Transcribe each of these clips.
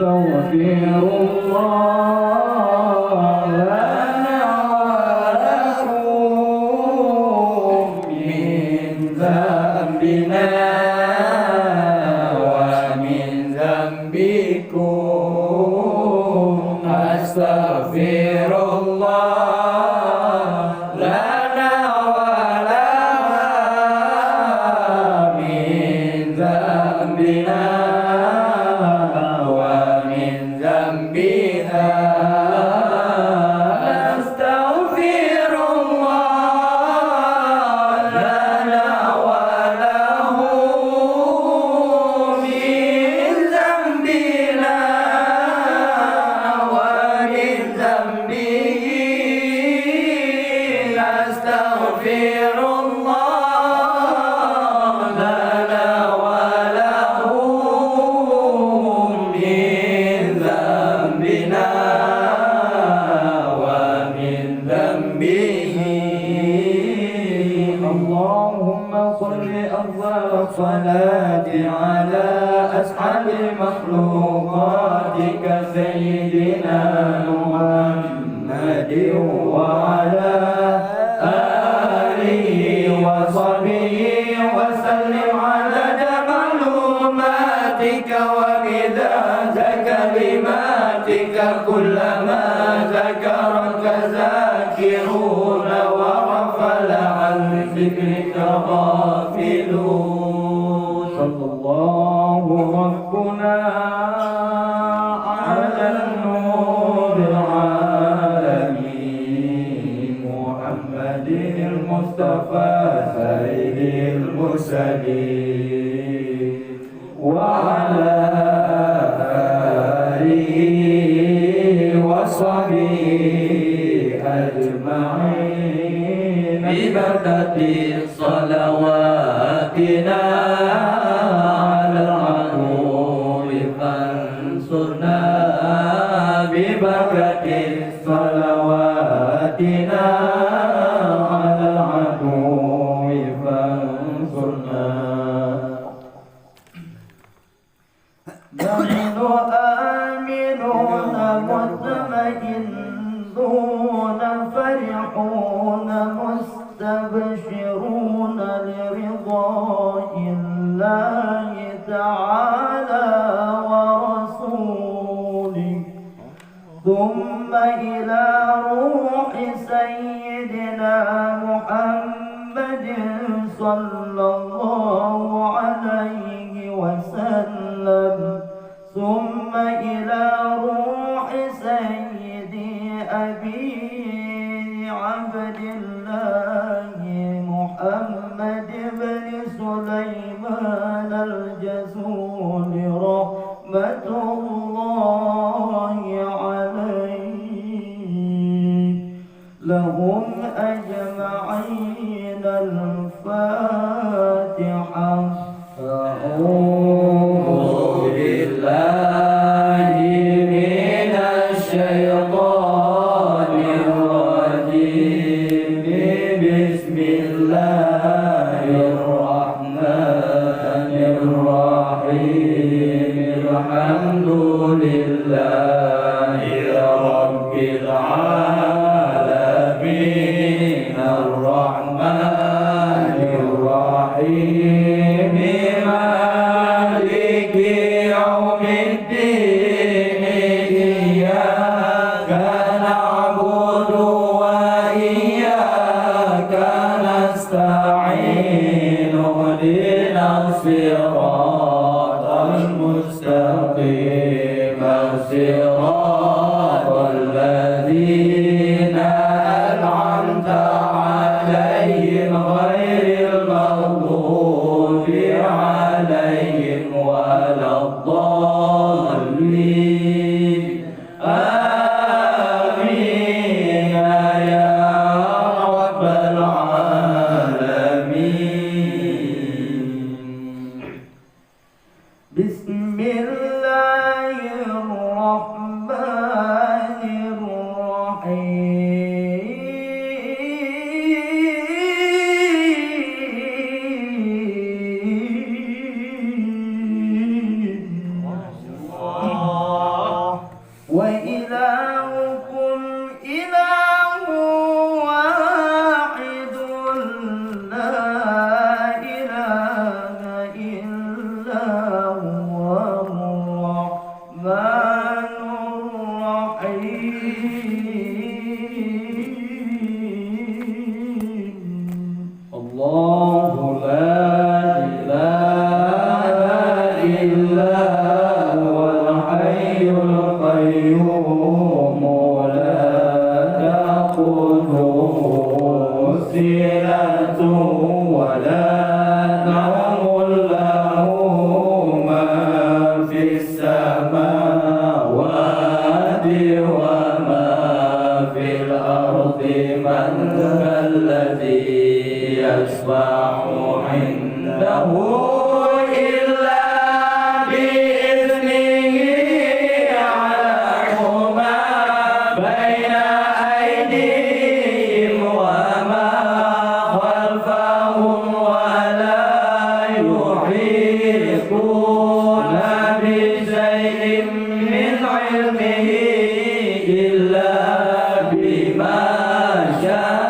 أستغفر الله لنا ولكم من ذنبنا ومن ذنبكم أستغفر الله لنا ولها من ذنبنا ومن ذنبها أستغفر الله لنا وله من ذنبنا ومن ذنبه أستغفر الله لنا وله من ذنبنا ومن ذنبه. اللهم صل أفضل الصلاة على أسعد مخلوقاتك سيدنا محمد وعلى آله وصحبه وسلم عدد معلوماتك ومداد كلماتك كلما ذكرك ذاكرون وغفل عن ذكرك غافلون. صلى الله ربنا على النور العالمين محمد المصطفى سيد المرسلين وعلى آله وصحبه أجمعين ببركة صلواتنا على العدو فانصرنا ببركة صلواتنا على العدو فانصرنا. نحن آمنون مطمئنون فرحون مستبشرون لرضاء الله تعالى ورسوله ثم إلى روح سيدنا محمد صلى الله عليه وسلم ثم إلى روح سيدي أبي عبد الله محمد بن سليمان الجزول رحمة الله عليه لهم أجمعين. الفاتحة. أعوذ بالله من الشيطان الرجيم بسم الله الرحمن الرحيم الحمد لله رب العالمين الرحمن الرحيم مالك يوم الدين إياك نعبد وإياك نستعين اهدنا الصراط المستقيم صراط الذين أنعمت عليهم غير المغضوب عليهم ولا الضالين. آمين يا رب العالمين. بسم الله وإلهكم إله واحد لا إله إلا هو الرحمن الرحيم الله لا إله إلا هو الحي القيوم لا تأخذه سنة ولا نوم له ما في السماوات وما في الأرض من ذا الذي يشفع عنده إلا بإذنه يعلم ما بين أيديهم وما خلفهم ولا يحيطون بشيء من علمه إلا بما شاء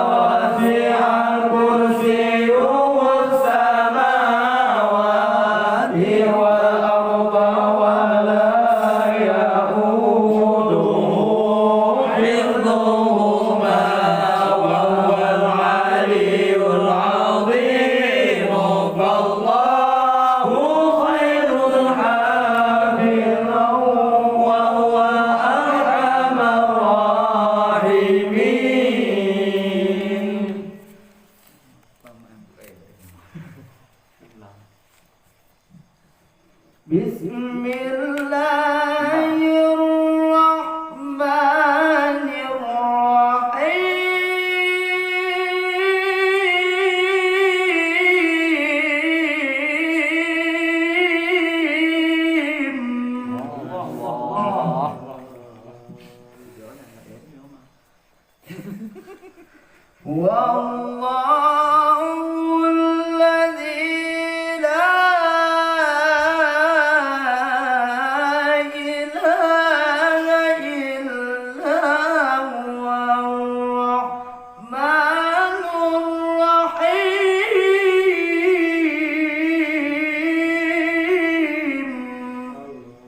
وسع كرسيه السماوات والأرض ولا يئوده حفظهما وهو العلي العظيم فالله خير حافظا وهو أرحم الراحمين بسم الله الرحمن الرحيم والله الذي لا إله إلا هو الرحمن الرحيم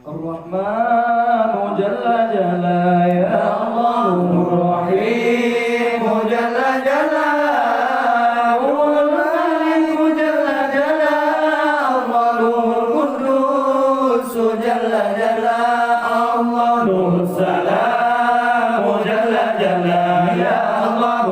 الرحمن جل جلاله يا الله الرحيم جل جلاله الملك جل جلاله الله القدوس جل جلاله الله السلام جل جلاله يا الله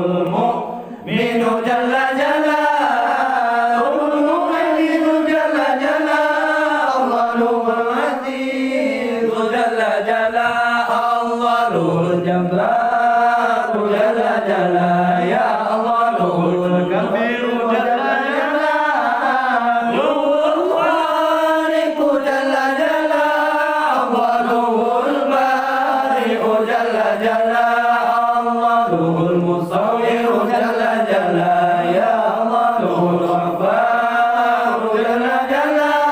المؤمن جل جلاله المؤمن جل جلاله الله العزيز جل جلاله الله الجبار جل جلاله يا الله الكبير جل جلاله الخالق جل جلاله الله البارئ جل جلاله الله المصور جل جلاله يا الله الغفار جل جلاله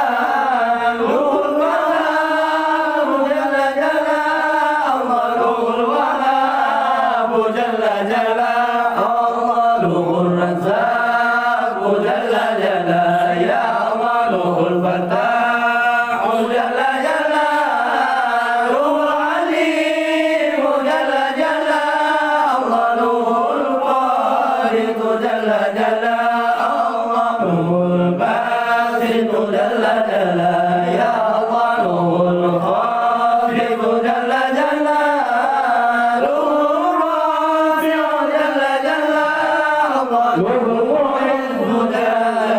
الوهاب جل جلاله الله الوهاب جل جلاله الله الرزاق جل جلاله يا الله الفتاح جل جلاله العليم جل جلاله الله القارئ جل جلاله الله الباسط جل جلاله يا الله الخافض جل جلاله الرافع جل جلاله الله المعز جل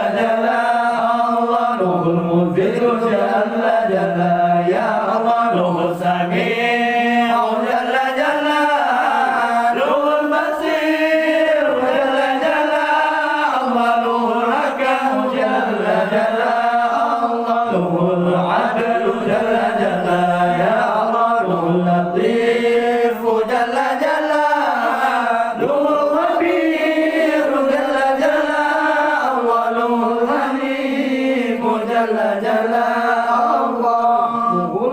جلاله الله المذل جل جلاله يا الله السميع جل جلاله البصير جل جلاله الله الحكم جل جلاله الله العدل جل جلاله يا الله اللطيف جل جلاله الخبير جل جلاله الله الغني جل جلاله الله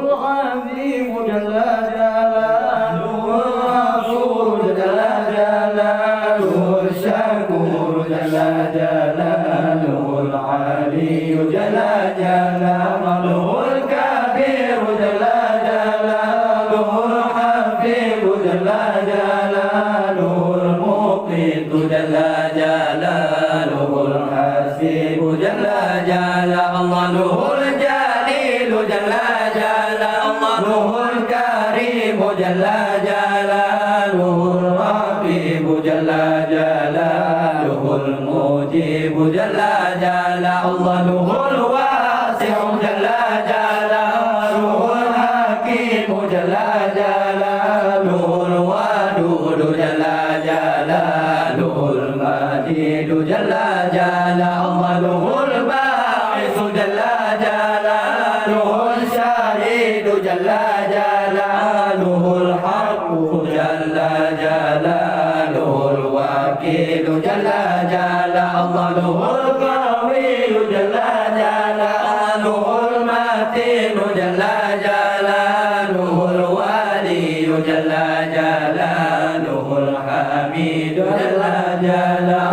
له الكبير جل جلاله الحفيظ جل جلاله المقيت جل جلاله الحسيب جل جلاله الله له الجليل جل جلاله الله له الكريم جل جلاله الرقيب جل جلاله المجيب جل جلاله الله له الواسع جل جلاله الحكيم جل جلاله الودود جل جلاله المجيد جل جلاله الله له الباعث جل جلاله الشهيد جل جلاله الحق جل جلاله الوكيل جل جلاله الله له القوي جل جلاله المتين جل جلاله الولي جل جلاله الحميد جل جلاله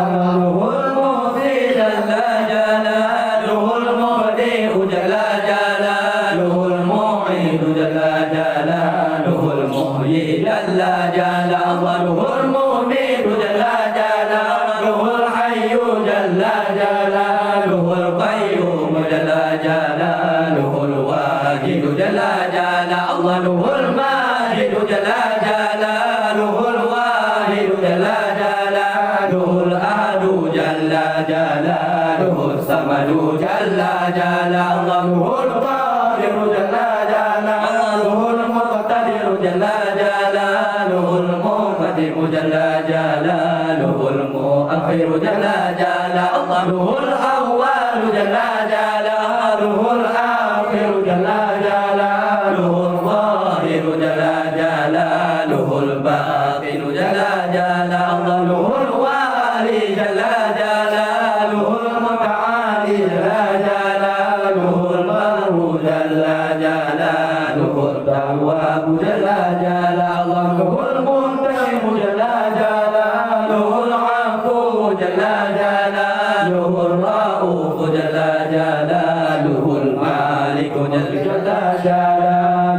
المحصي جل جلاله المبدئ جل جلاله المعيد جل جلاله المحيي جل جلاله المميت جل جلاله الحي جل جلاله القيوم جل جلاله الواجد جل جلاله الله الماجد جل جلاله الواحد جل جلاله الأحد جل جلاله الصمد جل جلاله الله القادر جل جلاله المقتدر جل جلاله المقدم جل جلاله المؤخر جل جلاله الله الأول جل جلاله الآخر جل جلاله الظاهر جل جلاله الباطن جل جلاله الله الوالي جل جلاله المتعالي جل جلاله البر جل جلاله التواب جل جلاله الله المنتقم جل جلاله العفو جل جلاله الرؤوف جل جلاله المالك جل جلاله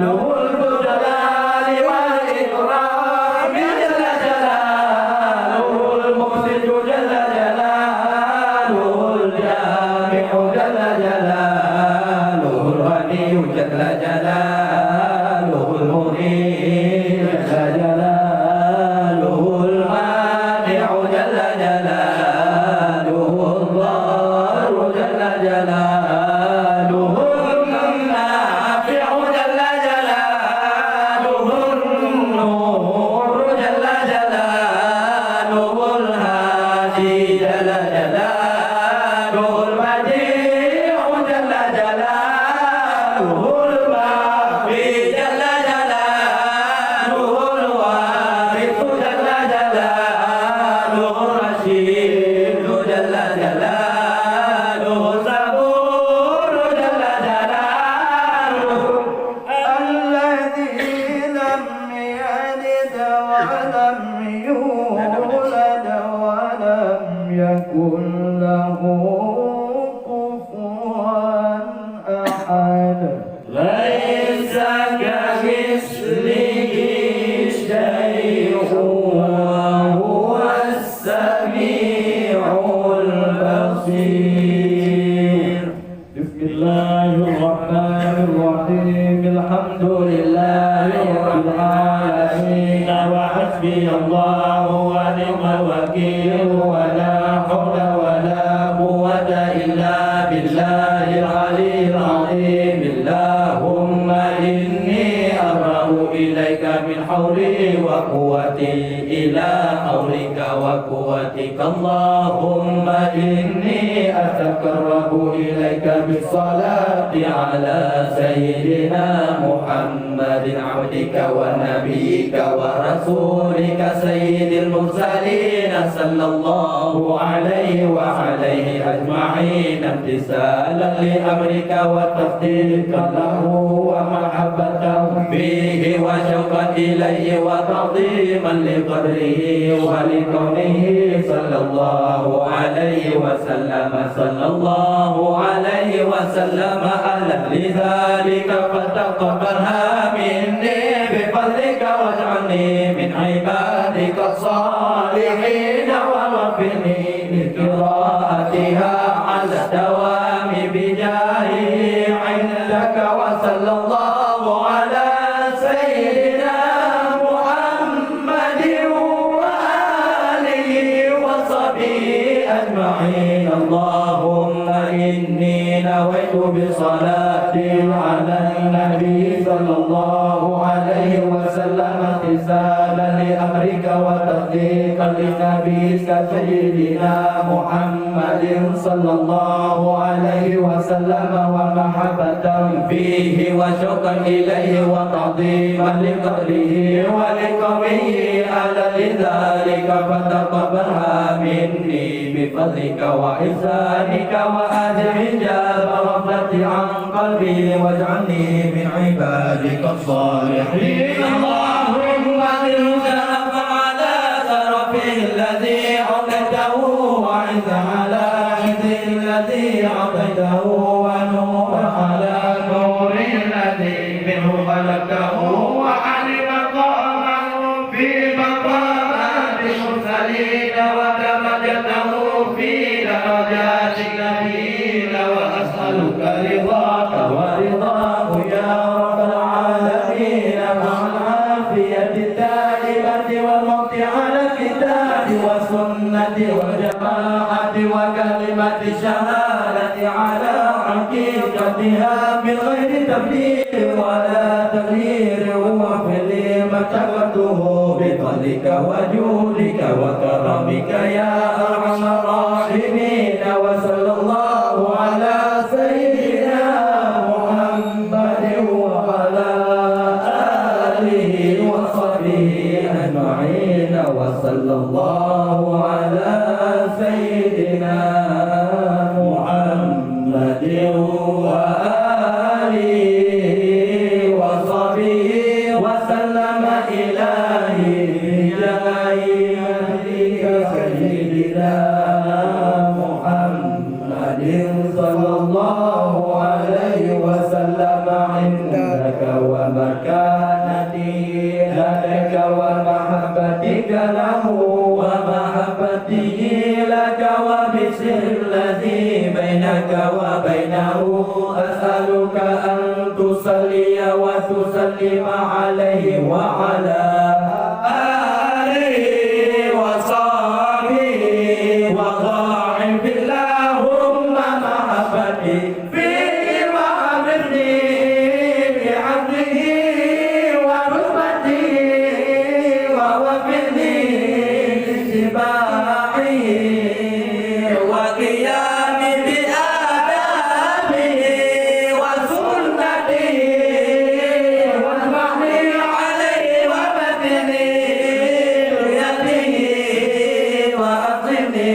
ذو الجلال والإكرام جل جلاله المخرج جل جلاله الجامع جل جلاله الغني جل جلاله المنيب جل جلاله المانع جل جلاله الضار جل جلاله النافع جل جلاله النور جل جلاله الهادي جل جلاله البديع جل جلاله الباقي جل جلاله الوارث جل جلاله الرشيد جل جلاله الصبور جل جلاله الذي لم يلد ولم يولد ولم يكن له كفوا أحد ليس كمثله شيء وهو السميع البصير. بسم الله الرحمن الرحيم. الحمد لله رب العالمين وحسبي الله ونعم الوكيل ولا حول ولا قوة إلا بالله العلي العظيم. اللهم إني أبرأ إليك من حولي وقوتي إلى حولك وقوتك. اللهم إني أتقرب إليك بالصلاة على سيدنا محمد عبدك ونبيك ورسولك سيد المرسلين صلى الله عليه وعليه أجمعين امتثالا لأمرك وتصديقا له ومحبته فيه وشوقا إليه وتعظيما لقدره ولكونه صلى الله عليه وسلم صلى الله عليه وسلم على لذلك فتقبلها مني بفضلك واجعلني من عبادك الصالحين واغفرني لقراءتها على الدوام بجاهه عندك وصلى الله على سيدنا محمد وآله وصحبه أجمعين. اللهم إني نويت بصلاتي على النبي صلى الله عليه وسلم امتثالا لأمرك وتصديقا لنبيك سيدنا محمد صلى الله عليه وسلم ومحبة فيه وشوقا إليه وتعظيما لقدره ولقوله على لذلك فتقبلها مني بفضلك وإحسانك وأجر إجاب غفلتي عن قلبي واجعلني من عبادك الصالحين. اللهم انزل على شرفه الذي عطيته وعز على عزه الذي عطيته ونور على نور الذي منه خلقته وعلم مقامه في مقامات المرسلين ودرجته في درجات النبيين وأسألك رضاك ورضاه يا رب العالمين مع العافية الدائمة والموت على الكتاب والسنة والجماعة وكلمة الشهادة على حقيقتها من غير تبديل ولا تغيير واغفر لي ما ارتكبته بفضلك وجودك وكرمك يا أرحم الراحمين. وصلى الله على سيدنا محمد وعلى آله وصحبه أجمعين. وصلى الله على سيدنا محمد وآله وصحبه وسلم. إلهي بجاهك سيدنا محمد صلى الله عليه وسلم عندك ومكانتي لك ومحبتك له ومحبته لك وبسر الذي بينك وبينه أسألك أن تصلي وتسلم عليه وعلى آله وصحبه وضاعف اللهم محبتي فيه وعبدي بعبده ورحمته ووفدي باتباعه وقيام بآدابه وسنته واجمعني عليه وبدني بيده وأصلني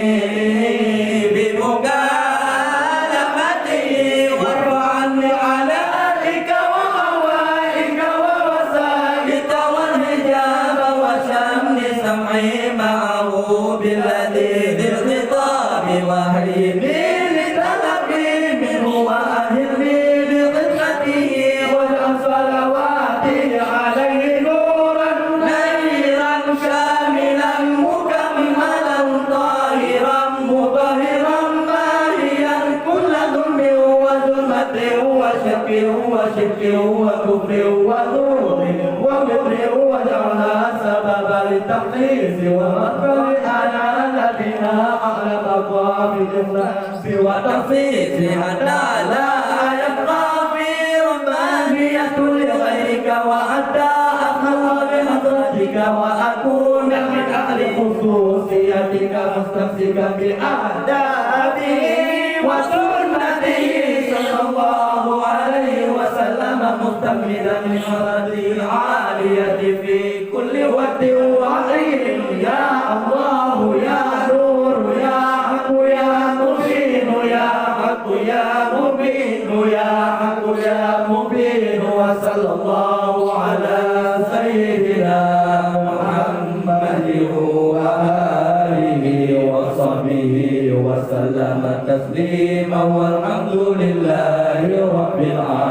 بمكالمته وارفعني على ذلك وهوائك ووسائك والحجاب وشمل سمعي معه بالذي الخطاب وهيبي لتلقي منه وأهلني بخدمته واجعل صلواتي عليه نورا نيرا شاملا مكملا طاهرا مطهرا ماهيا كل ظلم وظلمة وشك وشرك وكفر وظلم وكفر واجعلها سببا للتخليص والمغفرة على الذين أعلم الله بالناس وتخصيص حتى لا يبقى في ربانية لغيرك وحتى أخلق بحضرتك وأكون من أهل خصوصيتك مستمسكا بآدابه وسنته صلى الله عليه وسلم مستمدا من حضرته العالية في كل وقت وحين. يا الله يا نور يا حق يا مبين يا حق يا مبين يا حق يا مبين. وصلى الله على سيدنا سيدنا محمد وآله وصحبه وسلم تسليما والحمد لله رب العالمين.